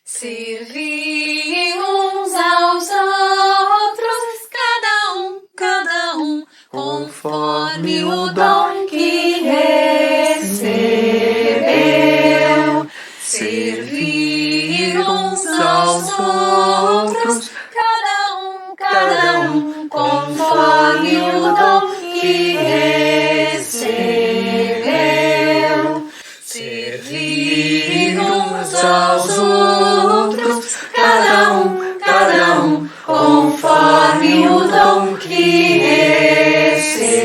Servir uns aos outros, cada um, conforme o dom que recebeu. Servir uns aos outros, cada um, conforme o dom que recebeu. Servir uns aos outros, cada um, conforme o dom que recebeu.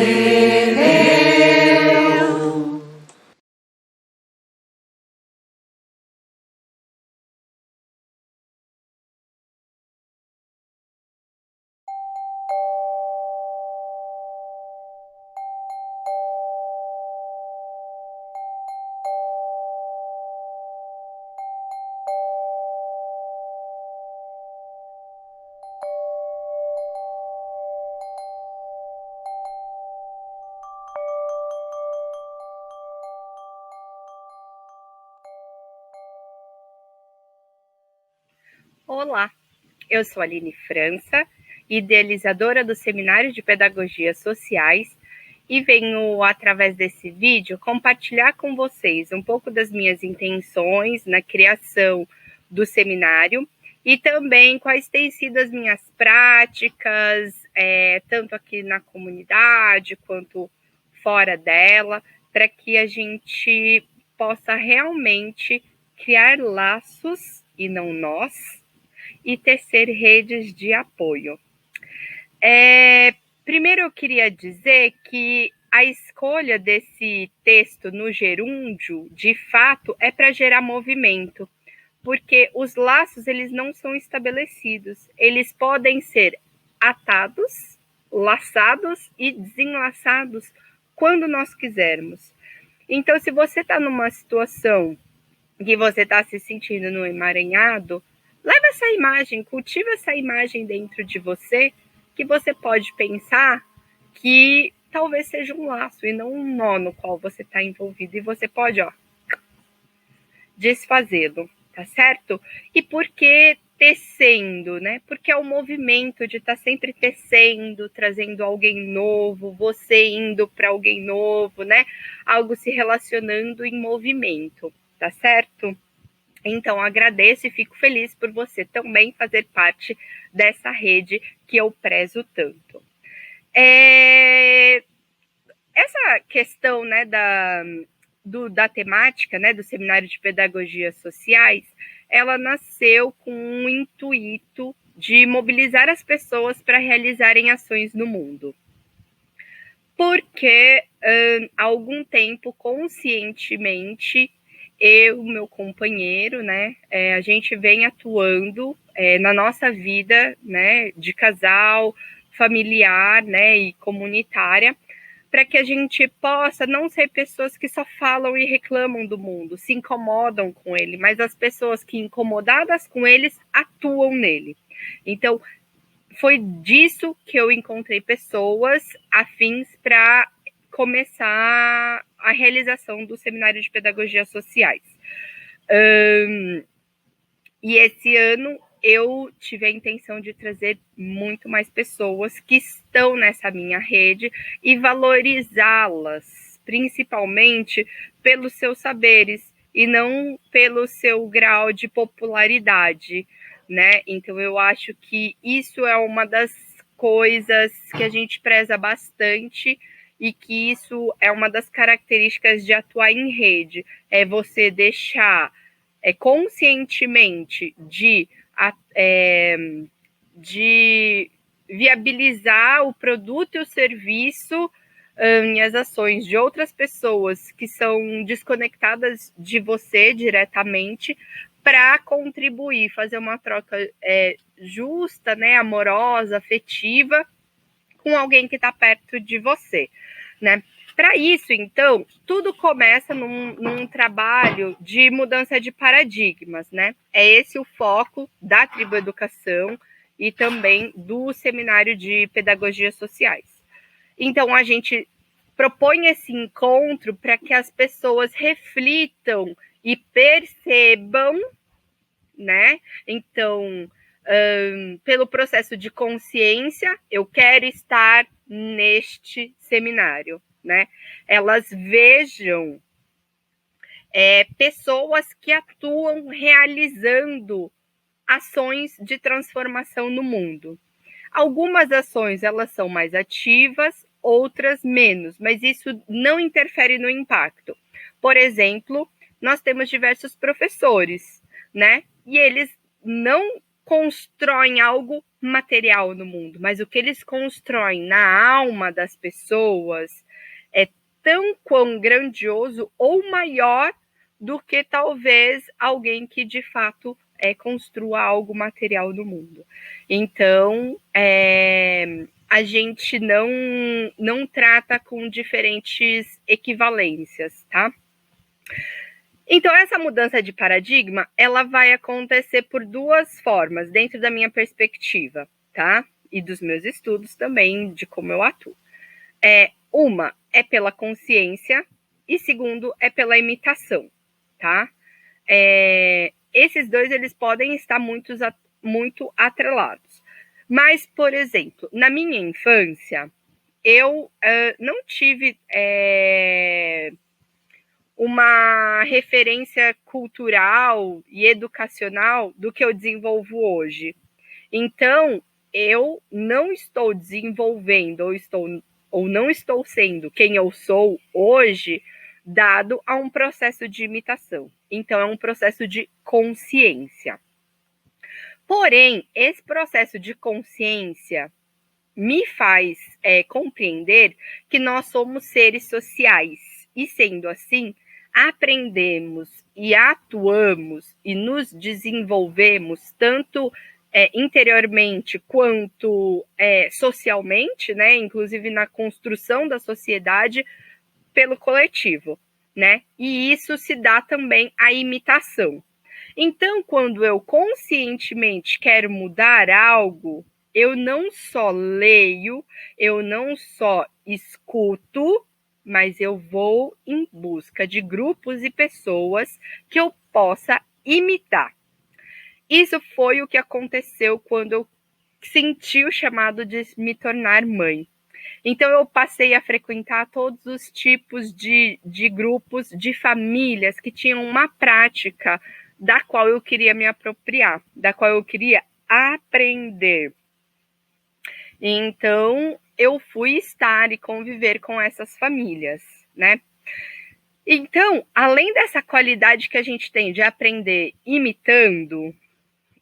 Olá, eu sou a Aline França, idealizadora do Seminário de Pedagogias Sociais, e venho, através desse vídeo, compartilhar com vocês um pouco das minhas intenções na criação do seminário e também quais têm sido as minhas práticas, tanto aqui na comunidade quanto fora dela, para que a gente possa realmente criar laços, e não nós, e tecer redes de apoio. Primeiro eu queria dizer que a escolha desse texto no gerúndio, de fato, é para gerar movimento, porque os laços eles não são estabelecidos, eles podem ser atados, laçados e desenlaçados quando nós quisermos. Então, se você está numa situação que você está se sentindo no emaranhado, leva essa imagem, cultiva essa imagem dentro de você, que você pode pensar que talvez seja um laço e não um nó no qual você está envolvido. E você pode, desfazê-lo, tá certo? E por que tecendo, né? Porque é o movimento de estar sempre tecendo, trazendo alguém novo, você indo para alguém novo, né? Algo se relacionando em movimento, tá certo? Então, agradeço e fico feliz por você também fazer parte dessa rede que eu prezo tanto. Essa questão, né, da temática, né, do Seminário de Pedagogias Sociais, ela nasceu com um intuito de mobilizar as pessoas para realizarem ações no mundo. Porque, há algum tempo, conscientemente, eu, meu companheiro, né, a gente vem atuando na nossa vida, né, de casal, familiar, né, e comunitária, para que a gente possa não ser pessoas que só falam e reclamam do mundo, se incomodam com ele, mas as pessoas que, incomodadas com eles, atuam nele. Então, foi disso que eu encontrei pessoas afins para começar a realização do Seminário de Pedagogias Sociais. E esse ano eu tive a intenção de trazer muito mais pessoas que estão nessa minha rede e valorizá-las, principalmente pelos seus saberes e não pelo seu grau de popularidade, né? Então eu acho que isso é uma das coisas que a gente preza bastante e que isso é uma das características de atuar em rede, é você deixar conscientemente de viabilizar o produto e o serviço e as ações de outras pessoas que são desconectadas de você diretamente para contribuir, fazer uma troca justa, né, amorosa, afetiva com alguém que está perto de você, né? Para isso, então, tudo começa num trabalho de mudança de paradigmas, né? É esse o foco da Tribo Educação e também do Seminário de Pedagogias Sociais. Então, a gente propõe esse encontro para que as pessoas reflitam e percebam né? Então, pelo processo de consciência, eu quero estar neste seminário, né? Elas vejam pessoas que atuam realizando ações de transformação no mundo. Algumas ações elas são mais ativas, outras menos, mas isso não interfere no impacto. Por exemplo, nós temos diversos professores, né? E eles não constroem algo material no mundo, mas o que eles constroem na alma das pessoas é tão quão grandioso ou maior do que talvez alguém que de fato construa algo material no mundo. Então, a gente não trata com diferentes equivalências, tá? Então, essa mudança de paradigma, ela vai acontecer por duas formas, dentro da minha perspectiva, tá? E dos meus estudos também, de como eu atuo. Uma é pela consciência e segundo é pela imitação, tá? Esses dois, eles podem estar muito atrelados. Mas, por exemplo, na minha infância, eu não tive uma referência cultural e educacional do que eu desenvolvo hoje. Então, eu não estou desenvolvendo ou não estou sendo quem eu sou hoje, dado a um processo de imitação. Então, é um processo de consciência. Porém, esse processo de consciência me faz compreender que nós somos seres sociais. E sendo assim, aprendemos e atuamos e nos desenvolvemos tanto interiormente quanto socialmente, né? Inclusive na construção da sociedade pelo coletivo, né? E isso se dá também à imitação. Então, quando eu conscientemente quero mudar algo, eu não só leio, eu não só escuto, mas eu vou em busca de grupos e pessoas que eu possa imitar. Isso foi o que aconteceu quando eu senti o chamado de me tornar mãe. Então, eu passei a frequentar todos os tipos de grupos, de famílias que tinham uma prática da qual eu queria me apropriar, da qual eu queria aprender. Então, eu fui estar e conviver com essas famílias, né? Então, além dessa qualidade que a gente tem de aprender imitando,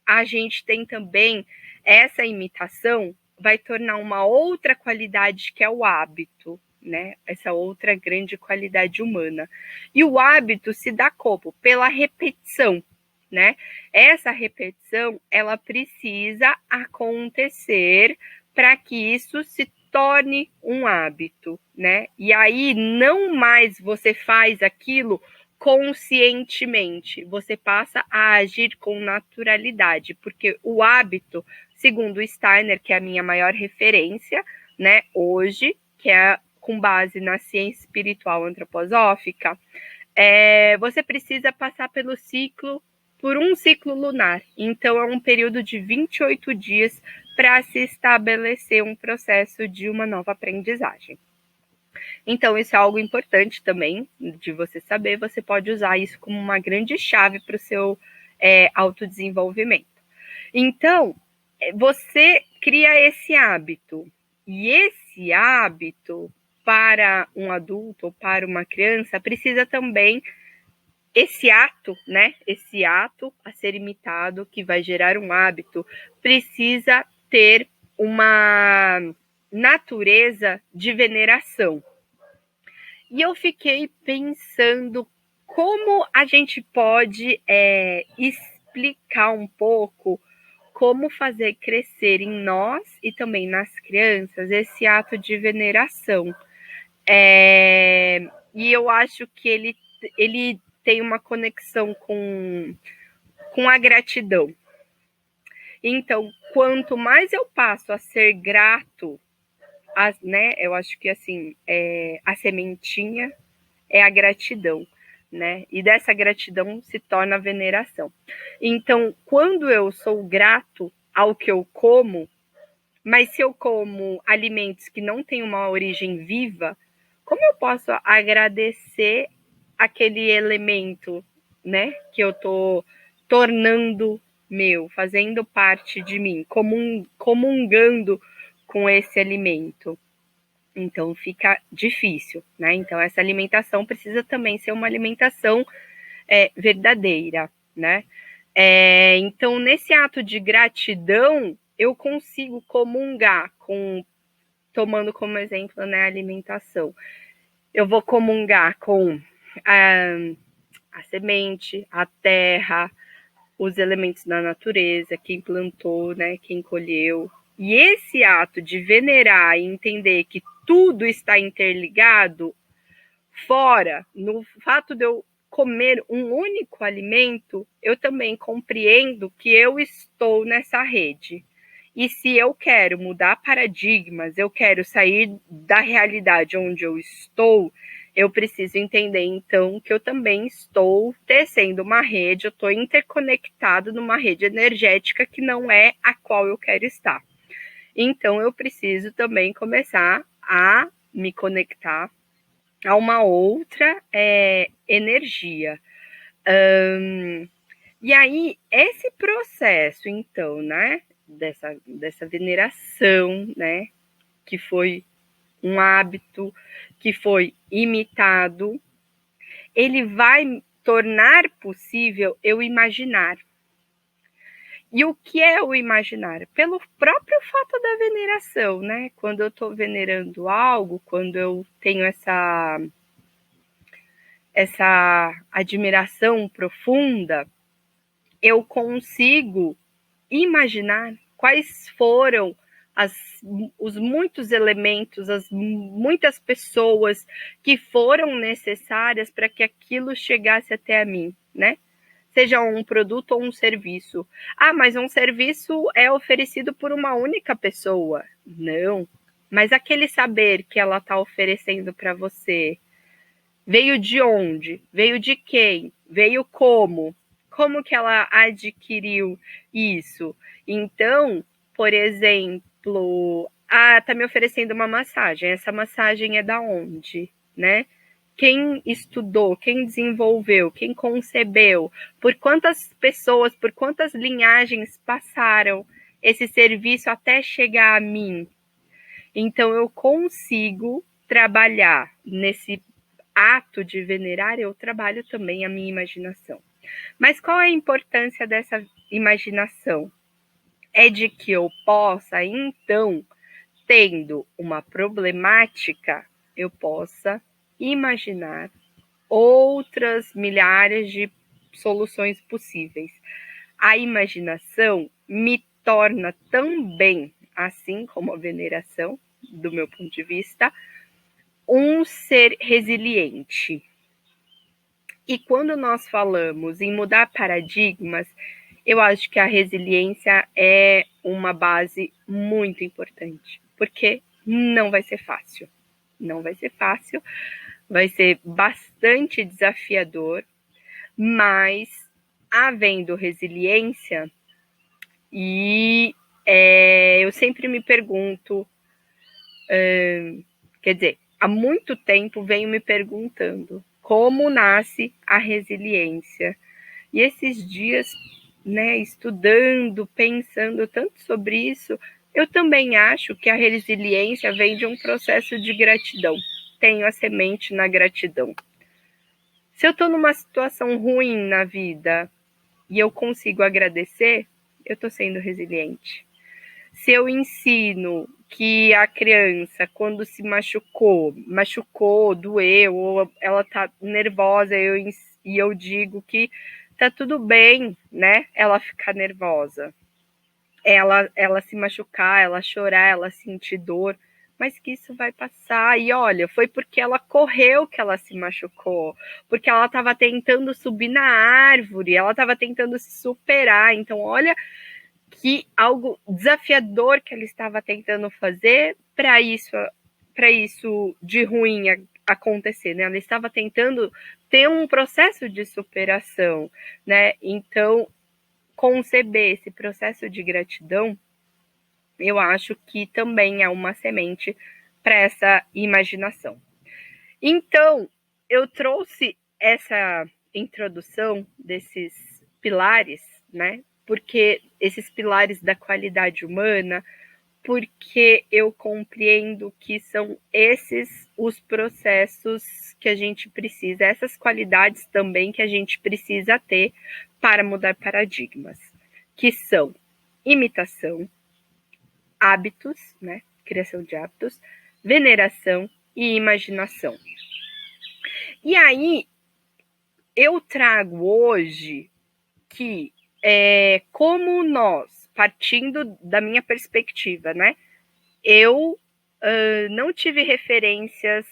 a gente tem também essa imitação vai tornar uma outra qualidade que é o hábito, né? Essa outra grande qualidade humana. E o hábito se dá como? Pela repetição, né? Essa repetição, ela precisa acontecer para que isso se torne um hábito, né? E aí não mais você faz aquilo conscientemente, você passa a agir com naturalidade, porque o hábito, segundo Steiner, que é a minha maior referência, né, hoje, que é com base na ciência espiritual antroposófica, você precisa passar por um ciclo lunar. Então, é um período de 28 dias para se estabelecer um processo de uma nova aprendizagem. Então, isso é algo importante também de você saber. Você pode usar isso como uma grande chave para o seu autodesenvolvimento. Então, você cria esse hábito. E esse hábito, para um adulto ou para uma criança, precisa também esse ato, né? Esse ato a ser imitado, que vai gerar um hábito, precisa ter uma natureza de veneração. E eu fiquei pensando como a gente pode explicar um pouco como fazer crescer em nós e também nas crianças esse ato de veneração. E eu acho que ele tem uma conexão com a gratidão. Então, quanto mais eu passo a ser grato, né? Eu acho que assim, a sementinha é a gratidão, né? E dessa gratidão se torna a veneração. Então, quando eu sou grato ao que eu como, mas se eu como alimentos que não têm uma origem viva, como eu posso agradecer aquele elemento, né, que eu tô tornando meu, fazendo parte de mim, comungando com esse alimento? Então fica difícil, né? Então essa alimentação precisa também ser uma alimentação verdadeira, né? Então nesse ato de gratidão eu consigo comungar com, tomando como exemplo, né, a alimentação. Eu vou comungar com a semente, a terra, os elementos da natureza, quem plantou, né, quem colheu. E esse ato de venerar e entender que tudo está interligado, fora, no fato de eu comer um único alimento, eu também compreendo que eu estou nessa rede. E se eu quero mudar paradigmas, eu quero sair da realidade onde eu estou, eu preciso entender, então, que eu também estou tecendo uma rede, eu estou interconectado numa rede energética que não é a qual eu quero estar. Então, eu preciso também começar a me conectar a uma outra energia. E aí, esse processo, então, né, dessa veneração, né, que foi um hábito, que foi imitado, ele vai tornar possível eu imaginar. E o que é o imaginar? Pelo próprio fato da veneração, né? Quando eu estou venerando algo, quando eu tenho essa admiração profunda, eu consigo imaginar quais foram os muitos elementos, as muitas pessoas que foram necessárias para que aquilo chegasse até a mim, né? Seja um produto ou um serviço. Ah, mas um serviço é oferecido por uma única pessoa. Não. Mas aquele saber que ela está oferecendo para você veio de onde? Veio de quem? Veio como? Como que ela adquiriu isso? Então, por exemplo, tá me oferecendo uma massagem. Essa massagem é da onde, né? Quem estudou, quem desenvolveu, quem concebeu, por quantas pessoas, por quantas linhagens passaram esse serviço até chegar a mim. Então, eu consigo trabalhar nesse ato de venerar, eu trabalho também a minha imaginação. Mas qual é a importância dessa imaginação? É de que eu possa, então, tendo uma problemática, eu possa imaginar outras milhares de soluções possíveis. A imaginação me torna também, assim como a veneração, do meu ponto de vista, um ser resiliente. E quando nós falamos em mudar paradigmas, eu acho que a resiliência é uma base muito importante, porque não vai ser fácil. Não vai ser fácil, vai ser bastante desafiador, mas havendo resiliência, e eu sempre me pergunto, quer dizer, há muito tempo venho me perguntando como nasce a resiliência. E esses dias, né, estudando, pensando tanto sobre isso, eu também acho que a resiliência vem de um processo de gratidão. Tenho a semente na gratidão. Se eu estou numa situação ruim na vida e eu consigo agradecer, eu estou sendo resiliente. Se eu ensino que a criança, quando se machucou, doeu, ou ela está nervosa, e eu digo que tá tudo bem, né? Ela ficar nervosa, ela se machucar, ela chorar, ela sentir dor, mas que isso vai passar. E olha, foi porque ela correu que ela se machucou, porque ela estava tentando subir na árvore, ela estava tentando se superar. Então, olha que algo desafiador que ela estava tentando fazer para isso de ruim acontecer, né? Ela estava tentando ter um processo de superação, né? Então, conceber esse processo de gratidão, eu acho que também é uma semente para essa imaginação. Então, eu trouxe essa introdução desses pilares, né? Porque esses pilares da qualidade humana, porque eu compreendo que são esses os processos que a gente precisa, essas qualidades também que a gente precisa ter para mudar paradigmas, que são imitação, hábitos, né? Criação de hábitos, veneração e imaginação. E aí, eu trago hoje que, como nós, partindo da minha perspectiva, né? Eu não tive referências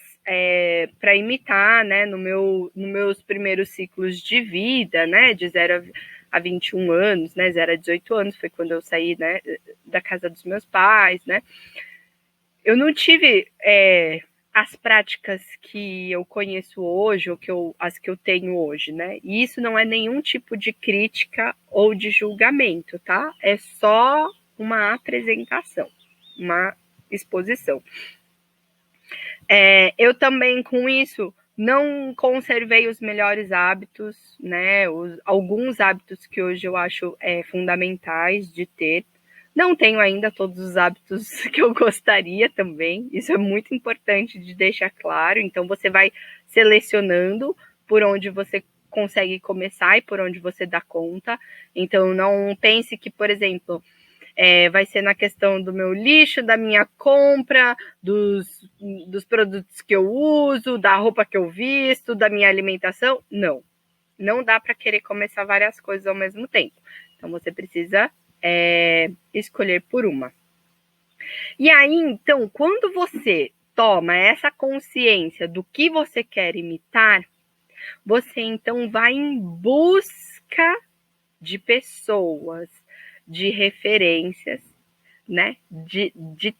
para imitar, né? Nos meus primeiros ciclos de vida, né? De 0 a 21 anos, né? 0 a 18 anos, foi quando eu saí, né, da casa dos meus pais, né? Eu não tive as práticas que eu conheço hoje, ou as que eu tenho hoje, né? E isso não é nenhum tipo de crítica ou de julgamento, tá? É só uma apresentação, uma exposição. Eu também, com isso, não conservei os melhores hábitos, né? Alguns hábitos que hoje eu acho fundamentais de ter. Não tenho ainda todos os hábitos que eu gostaria também. Isso é muito importante de deixar claro. Então, você vai selecionando por onde você consegue começar e por onde você dá conta. Então, não pense que, por exemplo, vai ser na questão do meu lixo, da minha compra, dos produtos que eu uso, da roupa que eu visto, da minha alimentação. Não. Não dá para querer começar várias coisas ao mesmo tempo. Então, você precisa escolher por uma. E aí, então, quando você toma essa consciência do que você quer imitar, você então vai em busca de pessoas, de referências, né? De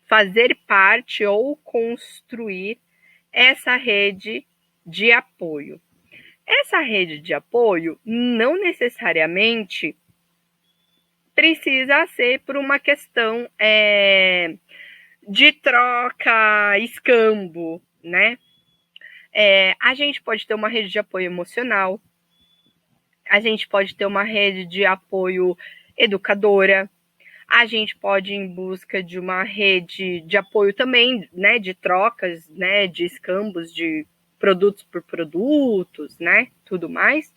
fazer parte ou construir essa rede de apoio. Essa rede de apoio não necessariamente precisa ser por uma questão de troca, escambo, né? A gente pode ter uma rede de apoio emocional, a gente pode ter uma rede de apoio educadora, a gente pode ir em busca de uma rede de apoio também, né, de trocas, né, de escambos de produtos por produtos, né, tudo mais.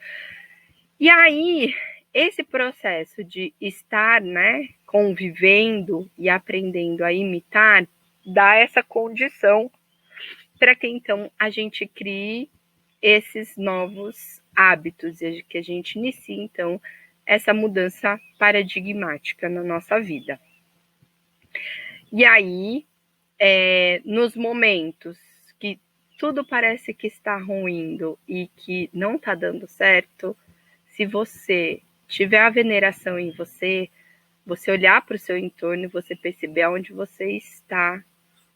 E aí, esse processo de estar, né, convivendo e aprendendo a imitar, dá essa condição para que então a gente crie esses novos hábitos e que a gente inicie então essa mudança paradigmática na nossa vida. E aí, nos momentos que tudo parece que está ruindo e que não está dando certo, se você tiver a veneração em você, você olhar para o seu entorno e você perceber onde você está,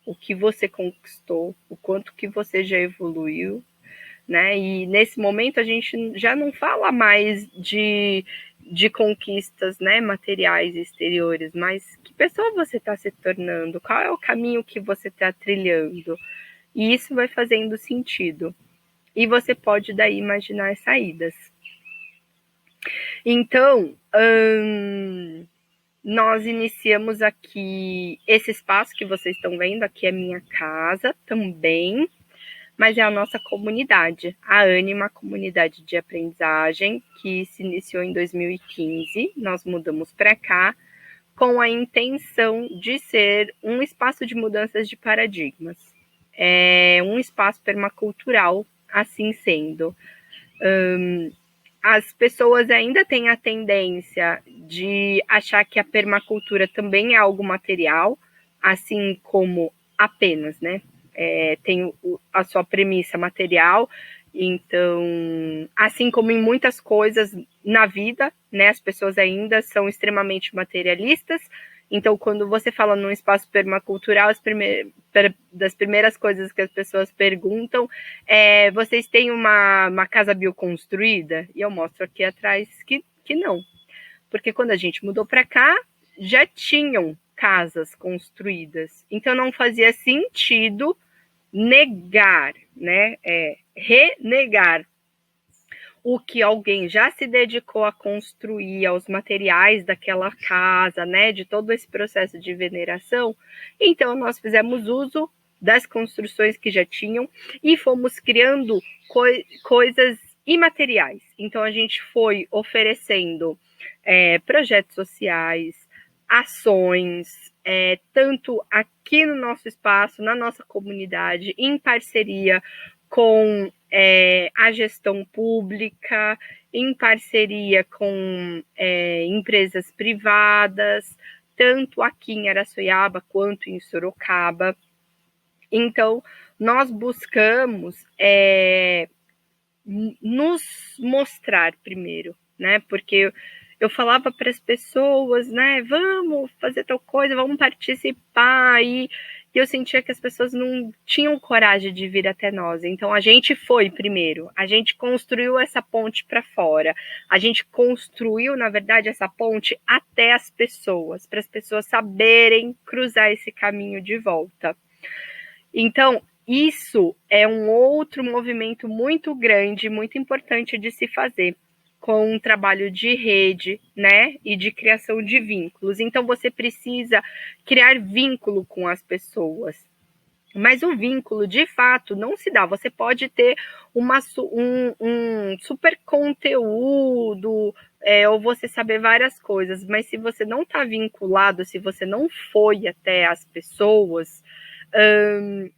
o que você conquistou, o quanto que você já evoluiu, né? E nesse momento a gente já não fala mais de conquistas, né, materiais exteriores, mas que pessoa você está se tornando? Qual é o caminho que você está trilhando? E isso vai fazendo sentido. E você pode daí imaginar as saídas. Então, nós iniciamos aqui esse espaço que vocês estão vendo, aqui é minha casa também, mas é a nossa comunidade, a Ânima, comunidade de aprendizagem, que se iniciou em 2015, nós mudamos para cá, com a intenção de ser um espaço de mudanças de paradigmas, um espaço permacultural, assim sendo. As pessoas ainda têm a tendência de achar que a permacultura também é algo material, assim como apenas, né? Tem a sua premissa material, então, assim como em muitas coisas na vida, né? As pessoas ainda são extremamente materialistas, Então, quando você fala num espaço permacultural, das primeiras coisas que as pessoas perguntam é: vocês têm uma casa bioconstruída? E eu mostro aqui atrás que não. Porque quando a gente mudou para cá, já tinham casas construídas. Então, não fazia sentido negar, né? Renegar o que alguém já se dedicou a construir, aos materiais daquela casa, né, de todo esse processo de veneração. Então, nós fizemos uso das construções que já tinham e fomos criando coisas imateriais. Então, a gente foi oferecendo projetos sociais, ações, tanto aqui no nosso espaço, na nossa comunidade, em parceria com a gestão pública, em parceria com empresas privadas, tanto aqui em Araçoiaba quanto em Sorocaba. Então, nós buscamos nos mostrar primeiro, né? Porque eu falava para as pessoas, né? Vamos fazer tal coisa, vamos participar. E eu sentia que as pessoas não tinham coragem de vir até nós. Então a gente foi primeiro, a gente construiu essa ponte para fora, a gente construiu, na verdade, essa ponte até as pessoas, para as pessoas saberem cruzar esse caminho de volta. Então, isso é um outro movimento muito grande, muito importante de se fazer, com um trabalho de rede, né, e de criação de vínculos. Então, você precisa criar vínculo com as pessoas. Mas o vínculo, de fato, não se dá. Você pode ter um super conteúdo, ou você saber várias coisas, mas se você não está vinculado, se você não foi até as pessoas,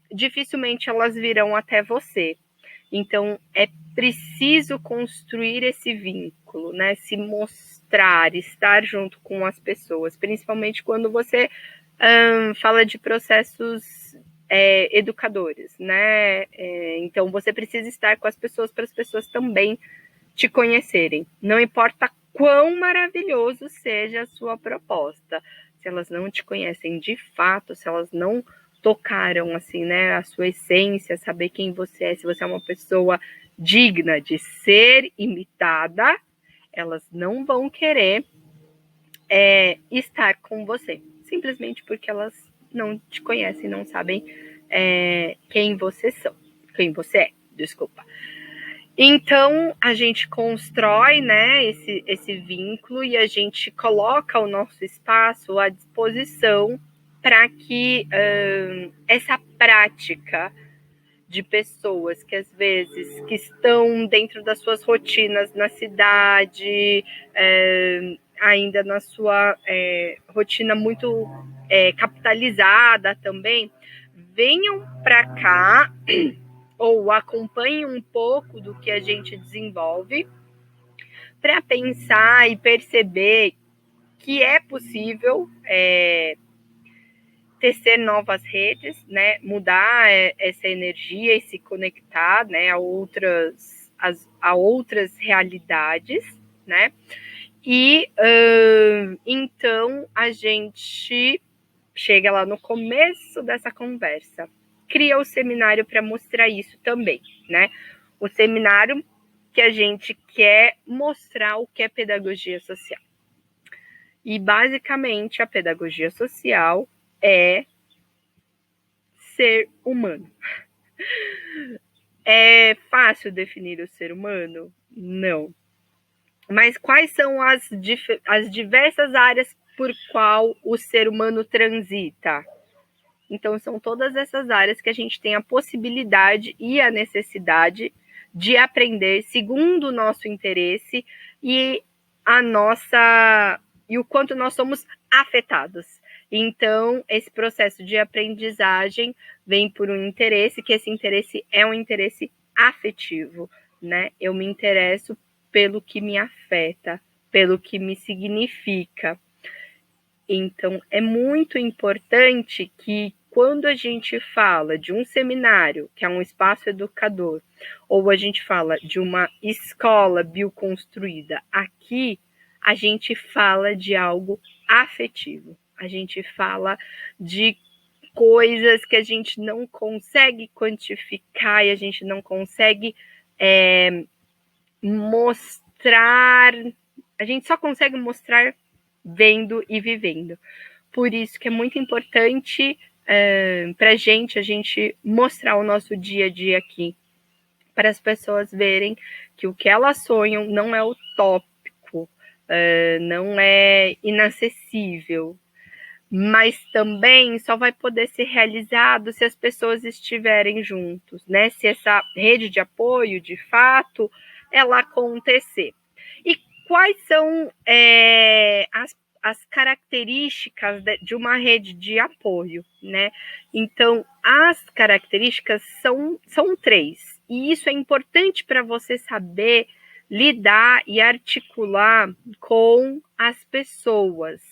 dificilmente elas virão até você. Então, é preciso construir esse vínculo, né? Se mostrar, estar junto com as pessoas, principalmente quando você fala de processos educadores, né? Então, você precisa estar com as pessoas para as pessoas também te conhecerem. Não importa quão maravilhoso seja a sua proposta, se elas não te conhecem de fato, se elas não tocaram assim, né, a sua essência, saber quem você é, se você é uma pessoa digna de ser imitada, elas não vão querer estar com você, simplesmente porque elas não te conhecem, não sabem quem você é, desculpa. Então, a gente constrói, né, esse vínculo e a gente coloca o nosso espaço à disposição para que essa prática de pessoas que às vezes que estão dentro das suas rotinas na cidade, ainda na sua rotina muito capitalizada também, venham para cá ou acompanhem um pouco do que a gente desenvolve para pensar e perceber que é possível tecer novas redes, né, mudar essa energia e se conectar, né, a outras realidades, né, e então a gente chega lá no começo dessa conversa, cria o seminário para mostrar isso também, né, o seminário que a gente quer mostrar o que é pedagogia social. E basicamente a pedagogia social é ser humano. É fácil definir o ser humano? Não. Mas quais são as diversas áreas por qual o ser humano transita? Então, são todas essas áreas que a gente tem a possibilidade e a necessidade de aprender segundo o nosso interesse e o quanto nós somos afetados. Então, esse processo de aprendizagem vem por um interesse, que esse interesse é um interesse afetivo, né? Eu me interesso pelo que me afeta, pelo que me significa. Então, é muito importante que quando a gente fala de um seminário, que é um espaço educador, ou a gente fala de uma escola bioconstruída, aqui a gente fala de algo afetivo. a gente fala de coisas que a gente não consegue quantificar e a gente não consegue mostrar, a gente só consegue mostrar vendo e vivendo. Por isso que é muito importante para a gente mostrar o nosso dia a dia aqui, para as pessoas verem que o que elas sonham não é utópico, não é inacessível, mas também só vai poder ser realizado se as pessoas estiverem juntos, né? Se essa rede de apoio, de fato, ela acontecer. E quais são as características de uma rede de apoio, né? Então, as características são 3, e isso é importante para você saber lidar e articular com as pessoas.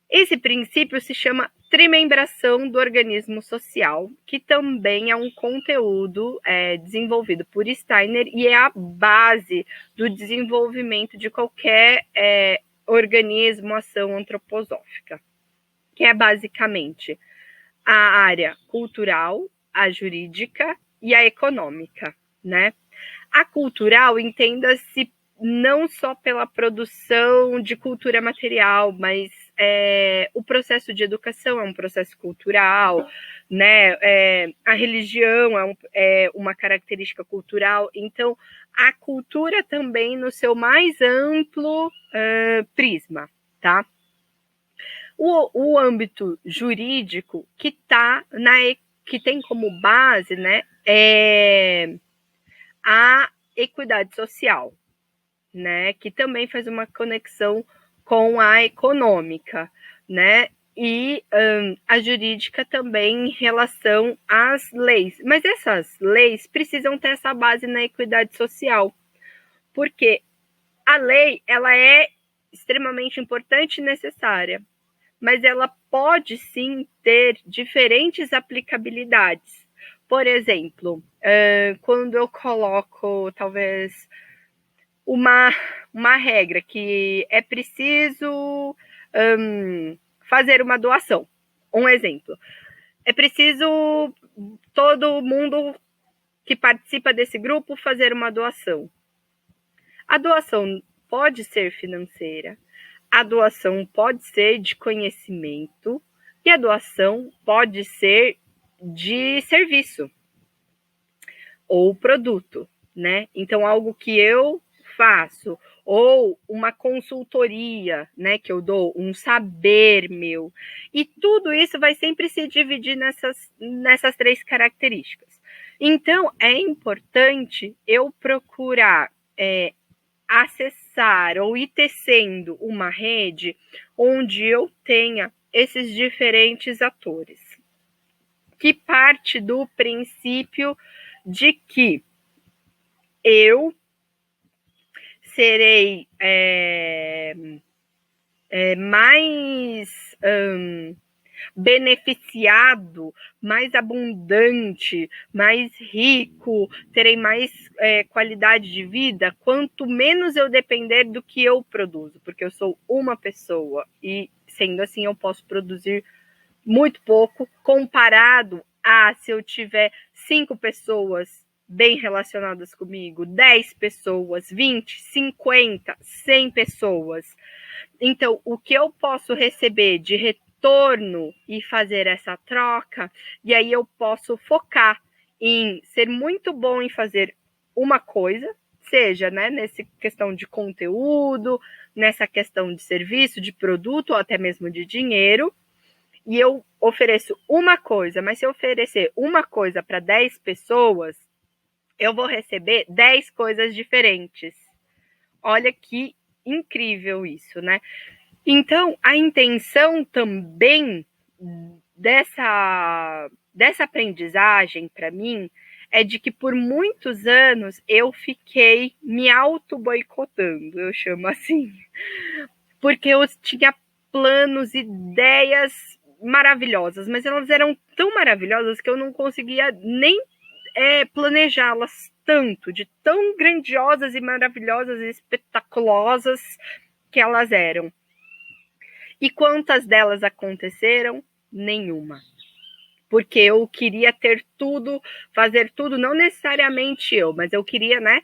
Esse princípio se chama trimembração do organismo social, que também é um conteúdo desenvolvido por Steiner e é a base do desenvolvimento de qualquer organismo, ação antroposófica, que é basicamente a área cultural, a jurídica e a econômica, né? A cultural, entenda-se não só pela produção de cultura material, mas o processo de educação é um processo cultural, né? A religião é uma característica cultural. Então, a cultura também no seu mais amplo prisma, tá? O âmbito jurídico que tem como base, né, a equidade social, né, que também faz uma conexão com a econômica, né, e a jurídica também em relação às leis. Mas essas leis precisam ter essa base na equidade social, porque a lei, ela é extremamente importante e necessária, mas ela pode sim ter diferentes aplicabilidades. Por exemplo, quando eu coloco talvez uma regra que é preciso fazer uma doação. Um exemplo. É preciso todo mundo que participa desse grupo fazer uma doação. A doação pode ser financeira, a doação pode ser de conhecimento e a doação pode ser de serviço ou produto, né? Então, algo que eu faço, ou uma consultoria, né, que eu dou, um saber meu. E tudo isso vai sempre se dividir nessas 3 características. Então, é importante eu procurar acessar ou ir tecendo uma rede onde eu tenha esses diferentes atores, que parte do princípio de que eu serei mais beneficiado, mais abundante, mais rico, terei mais qualidade de vida, quanto menos eu depender do que eu produzo, porque eu sou uma pessoa e, sendo assim, eu posso produzir muito pouco comparado a se eu tiver 5 pessoas bem relacionadas comigo, 10 pessoas, 20, 50, 100 pessoas. Então, o que eu posso receber de retorno e fazer essa troca, e aí eu posso focar em ser muito bom em fazer uma coisa, seja, né, nessa questão de conteúdo, nessa questão de serviço, de produto, ou até mesmo de dinheiro, e eu ofereço uma coisa, mas se eu oferecer uma coisa para 10 pessoas, eu vou receber 10 coisas diferentes. Olha que incrível isso, né? Então, a intenção também dessa aprendizagem, para mim, é de que por muitos anos eu fiquei me auto-boicotando, eu chamo assim, porque eu tinha planos, ideias maravilhosas, mas elas eram tão maravilhosas que eu não conseguia nem planejá-las tanto, de tão grandiosas e maravilhosas e espetaculosas que elas eram. E quantas delas aconteceram? Nenhuma. Porque eu queria ter tudo, fazer tudo, não necessariamente eu, mas eu queria, né,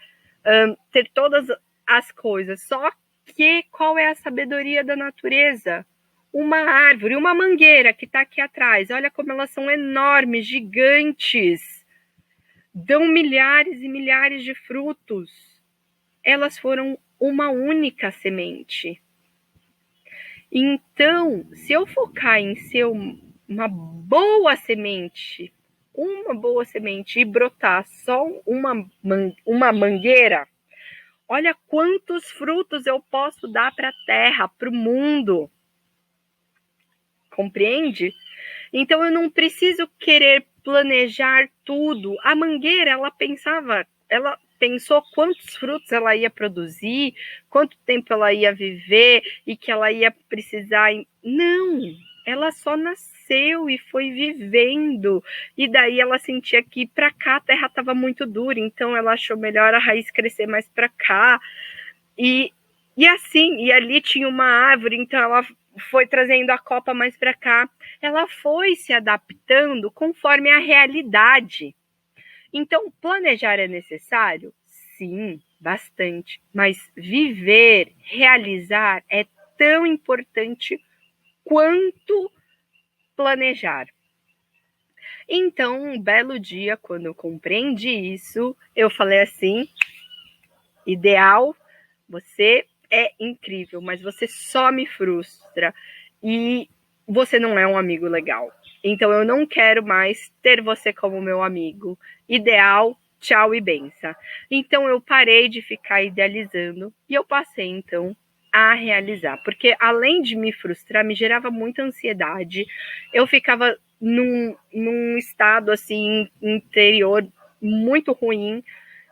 ter todas as coisas. Só que qual é a sabedoria da natureza? Uma árvore, uma mangueira que está aqui atrás, olha como elas são enormes, gigantes, dão milhares e milhares de frutos. Elas foram uma única semente. Então, se eu focar em ser uma boa semente e brotar só uma mangueira, olha quantos frutos eu posso dar para a terra, para o mundo. Compreende? Então eu não preciso querer planejar tudo. A mangueira, ela pensou quantos frutos ela ia produzir, quanto tempo ela ia viver e que ela ia precisar. Não, ela só nasceu e foi vivendo. E daí ela sentia que para cá a terra estava muito dura, então ela achou melhor a raiz crescer mais para cá. E assim, e ali tinha uma árvore, então ela foi trazendo a copa mais para cá. Ela foi se adaptando conforme a realidade. Então, planejar é necessário? Sim, bastante. Mas viver, realizar é tão importante quanto planejar. Então, um belo dia, quando eu compreendi isso, eu falei assim: ideal, você é incrível, mas você só me frustra e você não é um amigo legal. Então eu não quero mais ter você como meu amigo. Ideal, tchau e benção. Então eu parei de ficar idealizando e eu passei então a realizar, porque além de me frustrar, me gerava muita ansiedade. Eu ficava num estado assim interior muito ruim.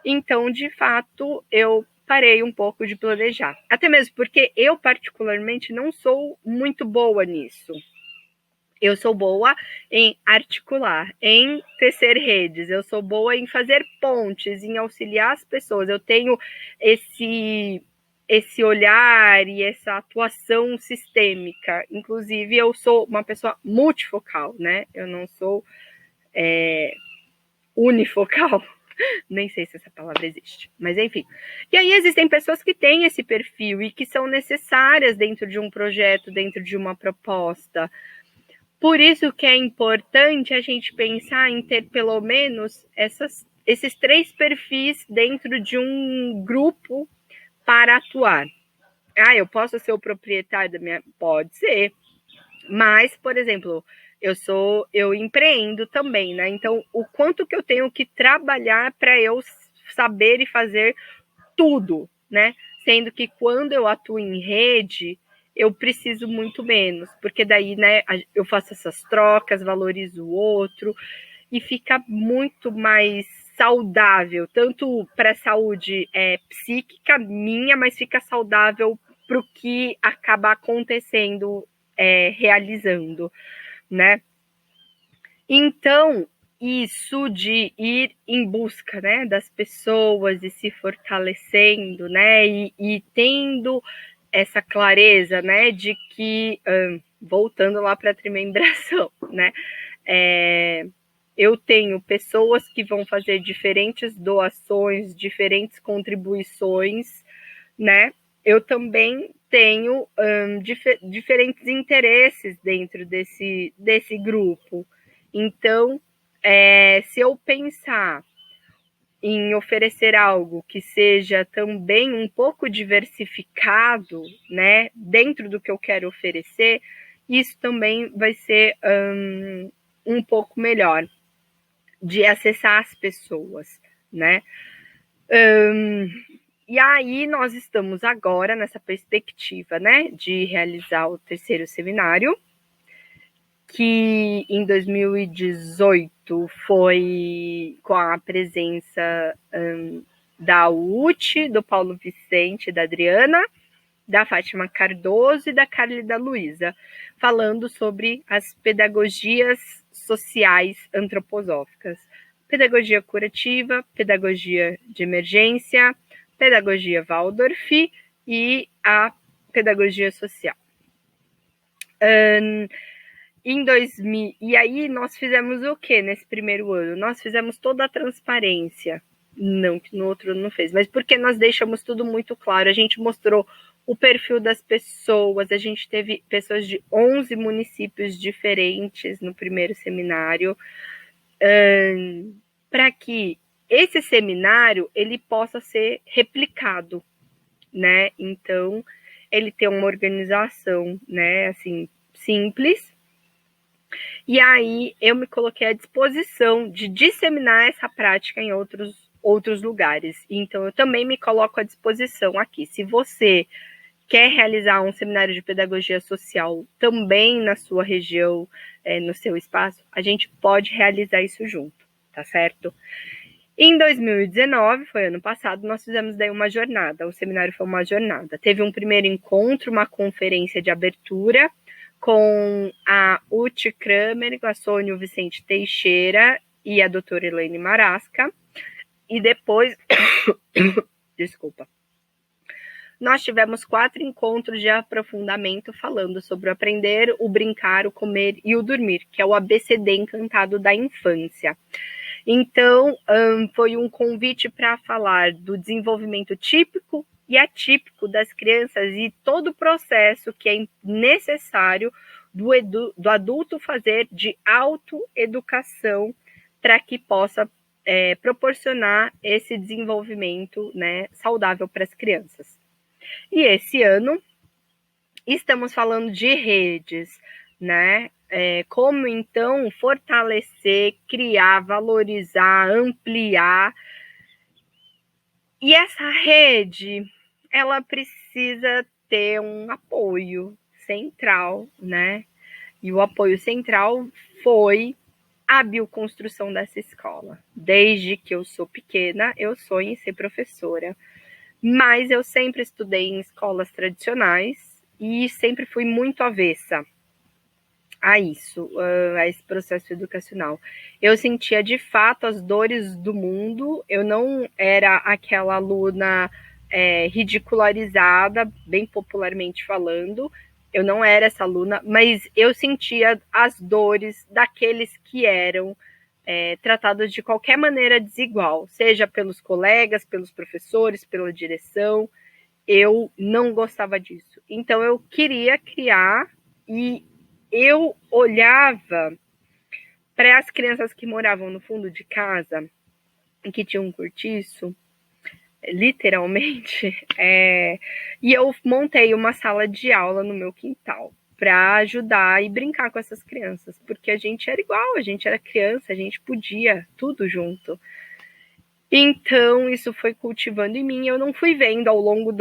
Então, de fato, eu parei um pouco de planejar. Até mesmo porque eu, particularmente, não sou muito boa nisso. Eu sou boa em articular, em tecer redes, eu sou boa em fazer pontes, em auxiliar as pessoas. Eu tenho esse olhar e essa atuação sistêmica. Inclusive, eu sou uma pessoa multifocal, né? Eu não sou unifocal. Nem sei se essa palavra existe, mas enfim. E aí existem pessoas que têm esse perfil e que são necessárias dentro de um projeto, dentro de uma proposta. Por isso que é importante a gente pensar em ter pelo menos esses 3 perfis dentro de um grupo para atuar. Ah, eu posso ser o proprietário da minha... Pode ser. Mas, por exemplo, eu empreendo também, né? Então, o quanto que eu tenho que trabalhar para eu saber e fazer tudo, né? Sendo que quando eu atuo em rede, eu preciso muito menos, porque daí, né, eu faço essas trocas, valorizo o outro e fica muito mais saudável, tanto para a saúde psíquica minha, mas fica saudável para o que acaba acontecendo, realizando, né? Então, isso de ir em busca, né, das pessoas e se fortalecendo, né, e tendo essa clareza, né, de que, voltando lá para a trimembração, né, eu tenho pessoas que vão fazer diferentes doações, diferentes contribuições, né, eu também tenho diferentes interesses dentro desse grupo. Então, se eu pensar em oferecer algo que seja também um pouco diversificado, né, dentro do que eu quero oferecer, isso também vai ser um pouco melhor de acessar as pessoas, né? E aí nós estamos agora nessa perspectiva, né, de realizar o 3º seminário, que em 2018 foi com a presença da UT, do Paulo Vicente, da Adriana, da Fátima Cardoso e da Carly da Luísa, falando sobre as pedagogias sociais antroposóficas. Pedagogia curativa, pedagogia de emergência, pedagogia Waldorf e a pedagogia social. E aí nós fizemos o que nesse primeiro ano? Nós fizemos toda a transparência. Não, que no outro ano não fez, mas porque nós deixamos tudo muito claro. A gente mostrou o perfil das pessoas, a gente teve pessoas de 11 municípios diferentes no primeiro seminário, para que esse seminário ele possa ser replicado, né? Então, ele tem uma organização, né, assim, simples. E aí eu me coloquei à disposição de disseminar essa prática em outros lugares. Então, eu também me coloco à disposição aqui. Se você quer realizar um seminário de pedagogia social também na sua região, no seu espaço, a gente pode realizar isso junto, tá certo? Em 2019, foi ano passado, nós fizemos daí uma jornada. O seminário foi uma jornada. Teve um primeiro encontro, uma conferência de abertura com a Uti Kramer, com a Sônia Vicente Teixeira e a doutora Elaine Marasca. E depois, desculpa, nós tivemos 4 encontros de aprofundamento falando sobre o aprender, o brincar, o comer e o dormir, que é o ABCD encantado da infância. Então, foi um convite para falar do desenvolvimento típico e atípico das crianças e todo o processo que é necessário do adulto fazer de autoeducação para que possa proporcionar esse desenvolvimento, né, saudável para as crianças. E esse ano estamos falando de redes, né? Como então fortalecer, criar, valorizar, ampliar. E essa rede, ela precisa ter um apoio central, né? E o apoio central foi a bioconstrução dessa escola. Desde que eu sou pequena, eu sonho em ser professora. Mas eu sempre estudei em escolas tradicionais e sempre fui muito avessa a isso, a esse processo educacional. Eu sentia de fato as dores do mundo, eu não era aquela aluna ridicularizada, bem popularmente falando, eu não era essa aluna, mas eu sentia as dores daqueles que eram tratados de qualquer maneira desigual, seja pelos colegas, pelos professores, pela direção. Eu não gostava disso. Então, eu queria criar e eu olhava para as crianças que moravam no fundo de casa e que tinham um cortiço, literalmente, e eu montei uma sala de aula no meu quintal para ajudar e brincar com essas crianças, porque a gente era igual, a gente era criança, a gente podia tudo junto. Então, isso foi cultivando em mim. Eu não fui vendo ao longo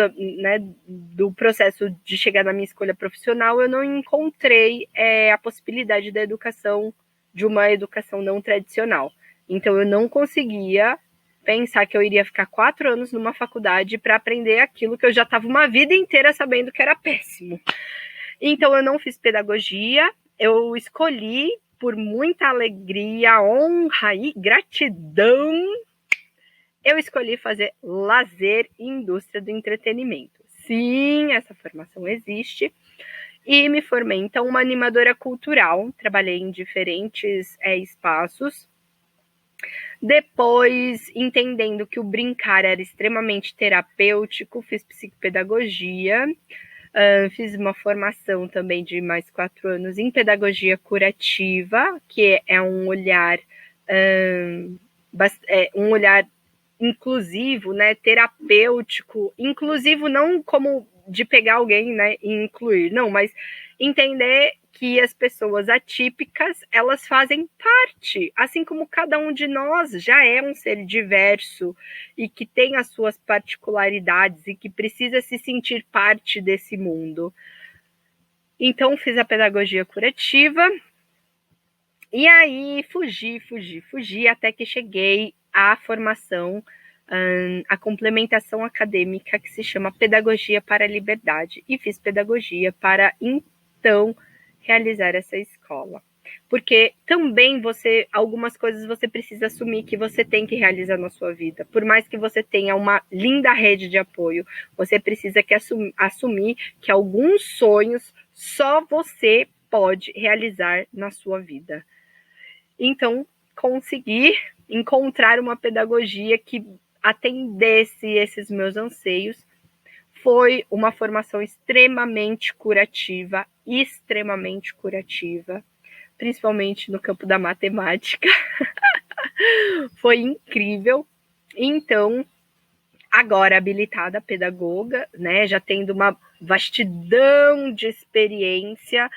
do processo de chegar na minha escolha profissional, eu não encontrei a possibilidade da educação, de uma educação não tradicional. Então, eu não conseguia pensar que eu iria ficar 4 anos numa faculdade para aprender aquilo que eu já estava uma vida inteira sabendo que era péssimo. Então, eu não fiz pedagogia, eu escolhi, por muita alegria, honra e gratidão, eu escolhi fazer lazer e indústria do entretenimento. Sim, essa formação existe. E me formei, então, uma animadora cultural. Trabalhei em diferentes espaços. Depois, entendendo que o brincar era extremamente terapêutico, fiz psicopedagogia. Fiz uma formação também de mais 4 anos em pedagogia curativa, que é um olhar inclusivo, né, terapêutico, inclusivo não como de pegar alguém, né, e incluir, não, mas entender que as pessoas atípicas, elas fazem parte, assim como cada um de nós já é um ser diverso e que tem as suas particularidades e que precisa se sentir parte desse mundo. Então, fiz a pedagogia curativa e aí fugi até que cheguei à formação, a complementação acadêmica que se chama Pedagogia para a Liberdade. E fiz pedagogia para, então, realizar essa escola. Porque também algumas coisas você precisa assumir que você tem que realizar na sua vida. Por mais que você tenha uma linda rede de apoio, você precisa assumir que alguns sonhos só você pode realizar na sua vida. Então, conseguir encontrar uma pedagogia que atendesse esses meus anseios foi uma formação extremamente curativa, principalmente no campo da matemática. Foi incrível. Então, agora habilitada pedagoga, né, já tendo uma vastidão de experiência,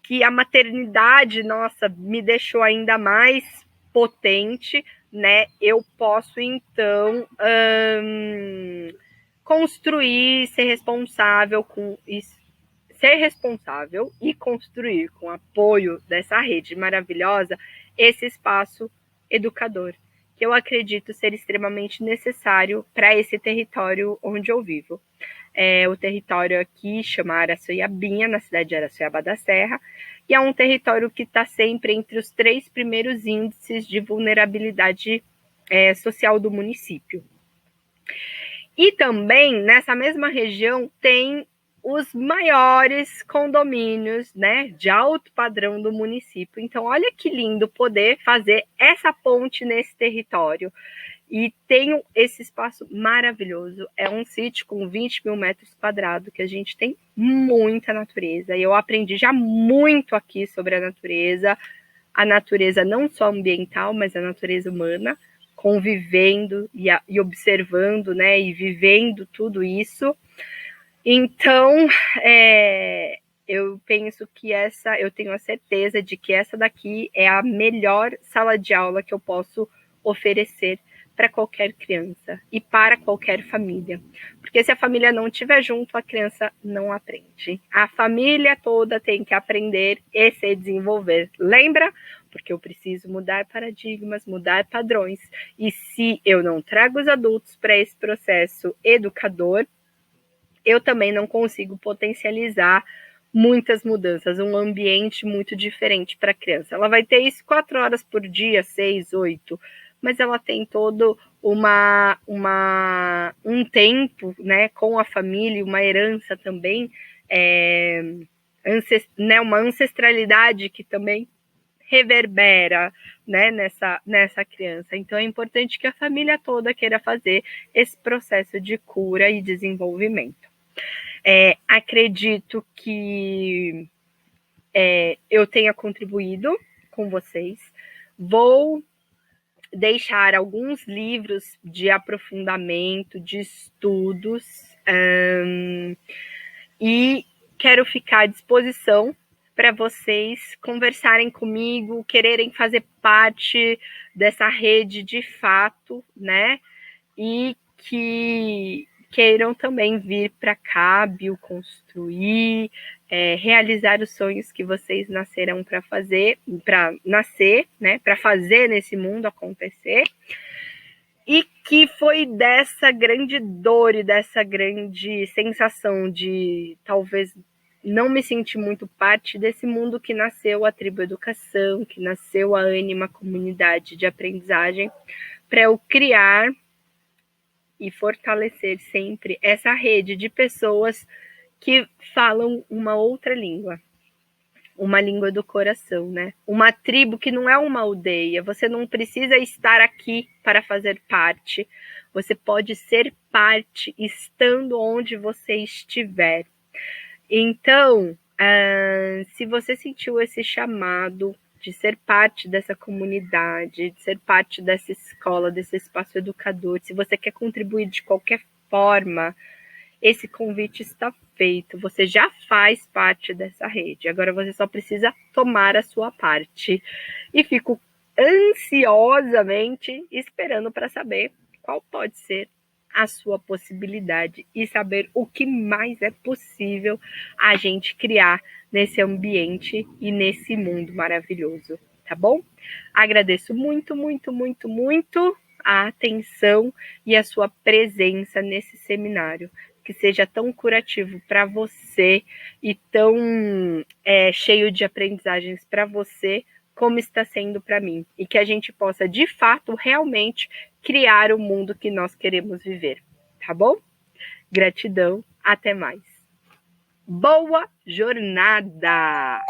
que a maternidade, nossa, me deixou ainda mais potente, né? Eu posso, então, construir, ser responsável e construir com o apoio dessa rede maravilhosa esse espaço educador, que eu acredito ser extremamente necessário para esse território onde eu vivo. O território aqui chama Araçoiabinha, na cidade de Araçoiaba da Serra, e é um território que está sempre entre os 3 primeiros índices de vulnerabilidade social do município. E também, nessa mesma região, tem os maiores condomínios, né, de alto padrão do município. Então, olha que lindo poder fazer essa ponte nesse território. E tenho esse espaço maravilhoso. É um sítio com 20 mil metros quadrados, que a gente tem muita natureza. E eu aprendi já muito aqui sobre a natureza não só ambiental, mas a natureza humana, convivendo e observando, né, e vivendo tudo isso. Então, eu penso que eu tenho a certeza de que essa daqui é a melhor sala de aula que eu posso oferecer para qualquer criança e para qualquer família. Porque se a família não estiver junto, a criança não aprende. A família toda tem que aprender e se desenvolver. Lembra? Porque eu preciso mudar paradigmas, mudar padrões. E se eu não trago os adultos para esse processo educador, eu também não consigo potencializar muitas mudanças, um ambiente muito diferente para a criança. Ela vai ter isso 4 horas por dia, 6, 8, mas ela tem todo um tempo, né, com a família, uma herança também, uma ancestralidade que também reverbera, né, nessa criança. Então é importante que a família toda queira fazer esse processo de cura e desenvolvimento. Acredito que eu tenha contribuído com vocês. Vou deixar alguns livros de aprofundamento, de estudos, e quero ficar à disposição para vocês conversarem comigo, quererem fazer parte dessa rede de fato, né? E que queiram também vir para cá, bioconstruir, realizar os sonhos que vocês nascerão para nascer, né? Para fazer nesse mundo acontecer. E que foi dessa grande dor e dessa grande sensação de talvez não me sentir muito parte desse mundo que nasceu a Tribo Educação, que nasceu a Ânima Comunidade de Aprendizagem, para eu criar e fortalecer sempre essa rede de pessoas que falam uma outra língua, uma língua do coração, né? Uma tribo que não é uma aldeia. Você não precisa estar aqui para fazer parte. Você pode ser parte estando onde você estiver. Então, se você sentiu esse chamado de ser parte dessa comunidade, de ser parte dessa escola, desse espaço educador, se você quer contribuir de qualquer forma, esse convite está feito. Você já faz parte dessa rede. Agora você só precisa tomar a sua parte. E fico ansiosamente esperando para saber qual pode ser a sua possibilidade e saber o que mais é possível a gente criar nesse ambiente e nesse mundo maravilhoso, tá bom? Agradeço muito, muito, muito, muito a atenção e a sua presença nesse seminário. Que seja tão curativo para você e tão cheio de aprendizagens para você, como está sendo para mim. E que a gente possa, de fato, realmente criar o mundo que nós queremos viver. Tá bom? Gratidão. Até mais. Boa jornada!